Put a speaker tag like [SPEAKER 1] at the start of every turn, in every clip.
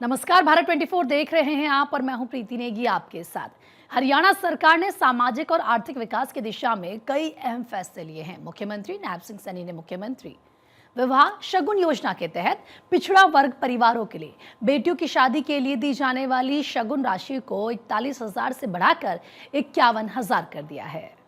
[SPEAKER 1] नमस्कार, भारत 24 देख रहे हैं आप और मैं हूं प्रीति नेगी आपके साथ। हरियाणा सरकार ने सामाजिक और आर्थिक विकास की दिशा में कई अहम फैसले लिए हैं। मुख्यमंत्री नायब सिंह सैनी ने मुख्यमंत्री विवाह शगुन योजना के तहत पिछड़ा वर्ग परिवारों के लिए बेटियों की शादी के लिए दी जाने वाली शगुन राशि को 41,000 से बढ़ाकर 51,000 कर दिया है।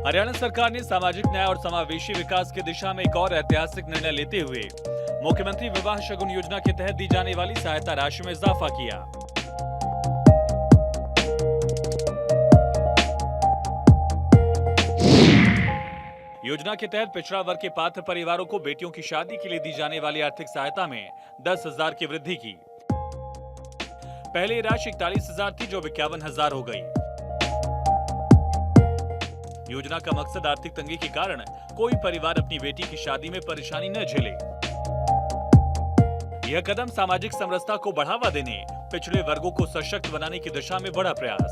[SPEAKER 2] हरियाणा सरकार ने सामाजिक न्याय और समावेशी विकास की दिशा में एक और ऐतिहासिक निर्णय लेते हुए मुख्यमंत्री विवाह शगुन योजना के तहत दी जाने वाली सहायता राशि में इजाफा किया। योजना के तहत पिछड़ा वर्ग के पात्र परिवारों को बेटियों की शादी के लिए दी जाने वाली आर्थिक सहायता में 10,000 की वृद्धि की। पहले ये राशि 41,000 थी, जो 51,000 हो गई। योजना का मकसद आर्थिक तंगी के कारण कोई परिवार अपनी बेटी की शादी में परेशानी न झेले। यह कदम सामाजिक समरसता को बढ़ावा देने, पिछड़े वर्गों को सशक्त बनाने की दिशा में बड़ा प्रयास।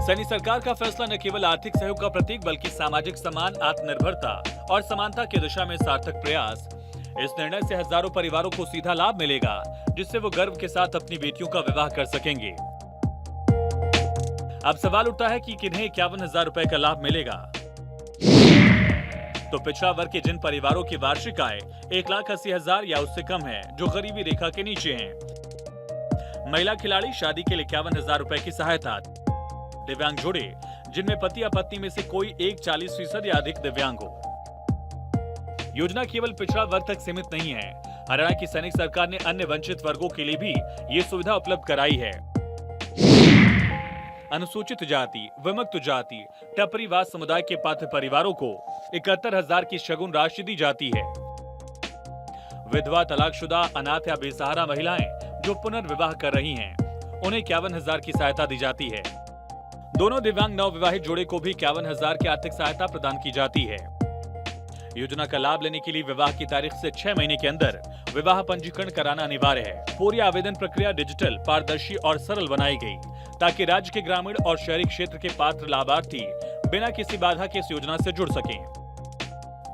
[SPEAKER 2] सैनी सरकार का फैसला न केवल आर्थिक सहयोग का प्रतीक बल्कि सामाजिक सम्मान, आत्मनिर्भरता और समानता की दिशा में सार्थक प्रयास। इस निर्णय से हजारों परिवारों को सीधा लाभ मिलेगा, जिससे वो गर्व के साथ अपनी बेटियों का विवाह कर सकेंगे। अब सवाल उठता है कि किन्हें 51,000 रुपए का लाभ मिलेगा। तो पिछड़ा वर्ग के जिन परिवारों की वार्षिक आय 1,80,000 या उससे कम है, जो गरीबी रेखा के नीचे हैं। महिला खिलाड़ी शादी के लिए 51,000 रुपए की सहायता। दिव्यांग जोड़े जिनमें पति या पत्नी में से कोई एक 40% या अधिक दिव्यांग हो। योजना केवल पिछड़ा वर्ग तक सीमित नहीं है। हरियाणा की सैनिक सरकार ने अन्य वंचित वर्गों के लिए भी ये सुविधा उपलब्ध कराई है। अनुसूचित जाति, विमुक्त जाति, टपरीवाद समुदाय के पात्र परिवारों को 71,000 की शगुन राशि दी जाती है। विधवा, तलाकशुदा, अनाथ या बेसहारा महिलाएं जो पुनर्विवाह कर रही हैं, उन्हें 51,000 की सहायता दी जाती है। दोनों दिव्यांग नवविवाहित जोड़े को भी 51,000 की आर्थिक सहायता प्रदान की जाती है। योजना का लाभ लेने के लिए विवाह की तारीख से 6 महीने के अंदर विवाह पंजीकरण कराना अनिवार्य है। पूरी आवेदन प्रक्रिया डिजिटल, पारदर्शी और सरल बनाई गई, ताकि राज्य के ग्रामीण और शहरी क्षेत्र के पात्र लाभार्थी बिना किसी बाधा के इस योजना से जुड़ सकें।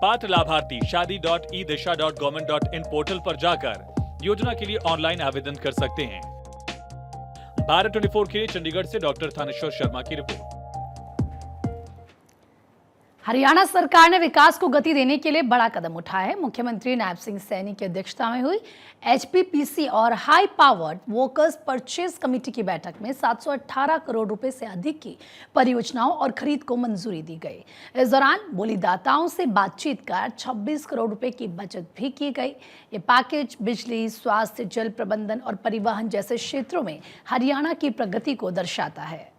[SPEAKER 2] पात्र लाभार्थी shadi.ediशा.government.in पोर्टल पर जाकर योजना के लिए ऑनलाइन आवेदन कर सकते हैं। भारत 24 के लिए चंडीगढ़ से डॉक्टर थानेश्वर शर्मा की रिपोर्ट।
[SPEAKER 1] हरियाणा सरकार ने विकास को गति देने के लिए बड़ा कदम उठाया है। मुख्यमंत्री नायब सिंह सैनी की अध्यक्षता में हुई एचपीपीसी और high powered workers purchase committee की बैठक में 718 करोड़ रुपए से अधिक की परियोजनाओं और खरीद को मंजूरी दी गई। इस दौरान बोलीदाताओं से बातचीत कर 26 करोड़ रुपए की बचत भी की गई। ये पैकेज बिजली, स्वास्थ्य, जल प्रबंधन और परिवहन जैसे क्षेत्रों में हरियाणा की प्रगति को दर्शाता है।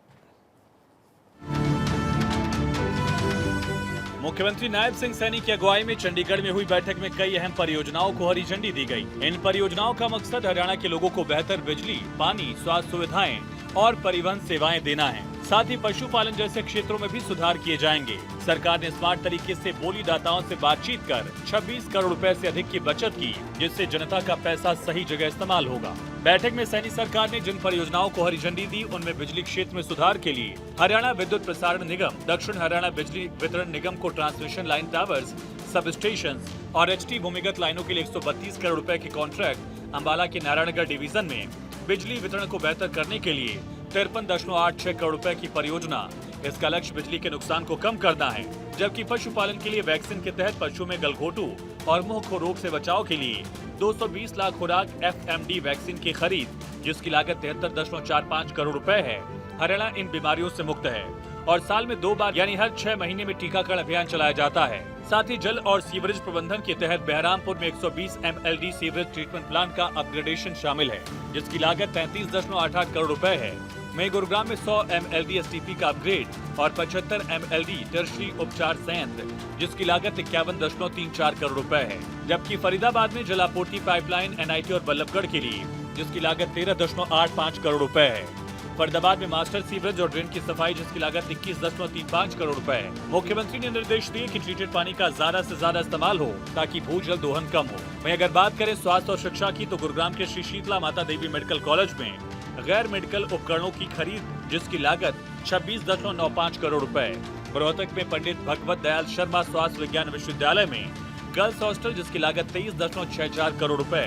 [SPEAKER 2] मुख्यमंत्री नायब सिंह सैनी की अगुवाई में चंडीगढ़ में हुई बैठक में कई अहम परियोजनाओं को हरी झंडी दी गई। इन परियोजनाओं का मकसद हरियाणा के लोगों को बेहतर बिजली, पानी, स्वास्थ्य सुविधाएं और परिवहन सेवाएं देना है। साथ ही पशुपालन जैसे क्षेत्रों में भी सुधार किए जाएंगे। सरकार ने स्मार्ट तरीके से बोलीदाताओं से बातचीत कर 26 करोड़ रुपए से अधिक की बचत की, जिससे जनता का पैसा सही जगह इस्तेमाल होगा। बैठक में सैनी सरकार ने जिन परियोजनाओं को हरी झंडी दी, उनमें बिजली क्षेत्र में सुधार के लिए हरियाणा विद्युत प्रसारण निगम, दक्षिण हरियाणा बिजली वितरण निगम को transmission line towers, sub station और एचटी भूमिगत लाइनों के लिए 132 करोड़ रुपए के कॉन्ट्रैक्ट, अंबाला के नारायणगढ़ डिवीजन में बिजली वितरण को बेहतर करने के लिए 53.86 करोड़ रुपए की परियोजना। इसका लक्ष्य बिजली के नुकसान को कम करना है। जबकि पशुपालन के लिए वैक्सीन के तहत पशु में गलघोटू और मुंह खो रोग से बचाव के लिए 220 लाख खुराक FMD वैक्सीन की खरीद, जिसकी लागत 73.45 करोड़ रुपए है। हरियाणा इन बीमारियों से मुक्त है और साल में 2 बार यानी हर 6 महीने में टीकाकरण अभियान चलाया जाता है। साथ ही जल और सीवरेज प्रबंधन के तहत बहरामपुर में 120 MLD सीवरेज ट्रीटमेंट प्लांट का अपग्रेडेशन शामिल है, जिसकी लागत 33.88 करोड़ रुपए है। वहीं गुरुग्राम में 100 MLD STP का अपग्रेड और 75 MLD टर्शरी उपचार संयंत्र, जिसकी लागत 51.34 करोड़ रुपए है। जबकि फरीदाबाद में जलापूर्ति पाइपलाइन NIT और बल्लभगढ़ के लिए, जिसकी लागत 13.85 करोड़ रुपए है। फरीदाबाद में मास्टर सीवरेज और ड्रेन की सफाई जिसकी लागत 21.35 करोड़ रुपए है। मुख्यमंत्री ने निर्देश दिए कि ट्रीटेड पानी का ज्यादा से ज्यादा इस्तेमाल हो ताकि भूजल दोहन कम हो। वहीं अगर बात करें स्वास्थ्य और शिक्षा की तो गुरुग्राम के श्री शीतला माता देवी मेडिकल कॉलेज में गैर मेडिकल उपकरणों की खरीद जिसकी लागत 26.95 करोड़ रुपए। रोहतक में पंडित भगवत दयाल शर्मा स्वास्थ्य विज्ञान विश्वविद्यालय में गर्ल्स हॉस्टल जिसकी लागत 23.64 करोड़ रुपए।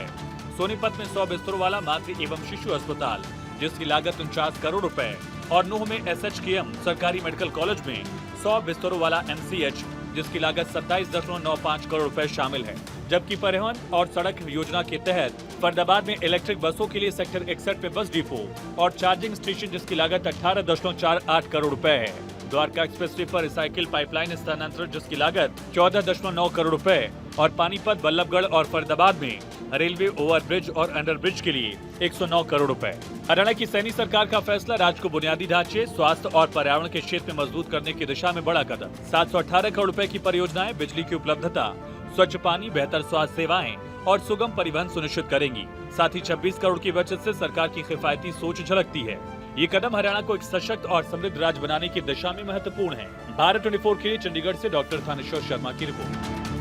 [SPEAKER 2] सोनीपत में 100 बिस्तरों वाला मातृ एवं शिशु अस्पताल जिसकी लागत 49 करोड़ रुपए और नूह में SHKM सरकारी मेडिकल कॉलेज में 100 बिस्तरों वाला MCH जिसकी लागत 27.95 करोड़ रुपए शामिल है। जबकि परिवहन और सड़क योजना के तहत फरीदाबाद में इलेक्ट्रिक बसों के लिए सेक्टर 61 में बस डिपो और चार्जिंग स्टेशन जिसकी लागत 18.48 करोड़ रुपए है। द्वारका एक्सप्रेसवे पर रिसाइकिल पाइपलाइन स्थानांतरण जिसकी लागत 14.9 करोड़ रुपए और पानीपत, बल्लभगढ़ और फरीदाबाद में रेलवे ओवरब्रिज और अंडरब्रिज के लिए 109 करोड़ रुपए। हरियाणा की सैनी सरकार का फैसला राज्य को बुनियादी ढांचे, स्वास्थ्य और पर्यावरण के क्षेत्र में मजबूत करने की दिशा में बड़ा कदम। 718 करोड़ रुपए की परियोजनाएं बिजली की उपलब्धता, स्वच्छ पानी, बेहतर स्वास्थ्य सेवाएं और सुगम परिवहन सुनिश्चित करेंगी। साथ ही 26 करोड़ की बचत से सरकार की किफायती सोच झलकती है। ये कदम हरियाणा को एक सशक्त और समृद्ध राज्य बनाने की दिशा में महत्वपूर्ण है। भारत 24 के लिए चंडीगढ़ से डॉक्टर थानेश्वर शर्मा की रिपोर्ट।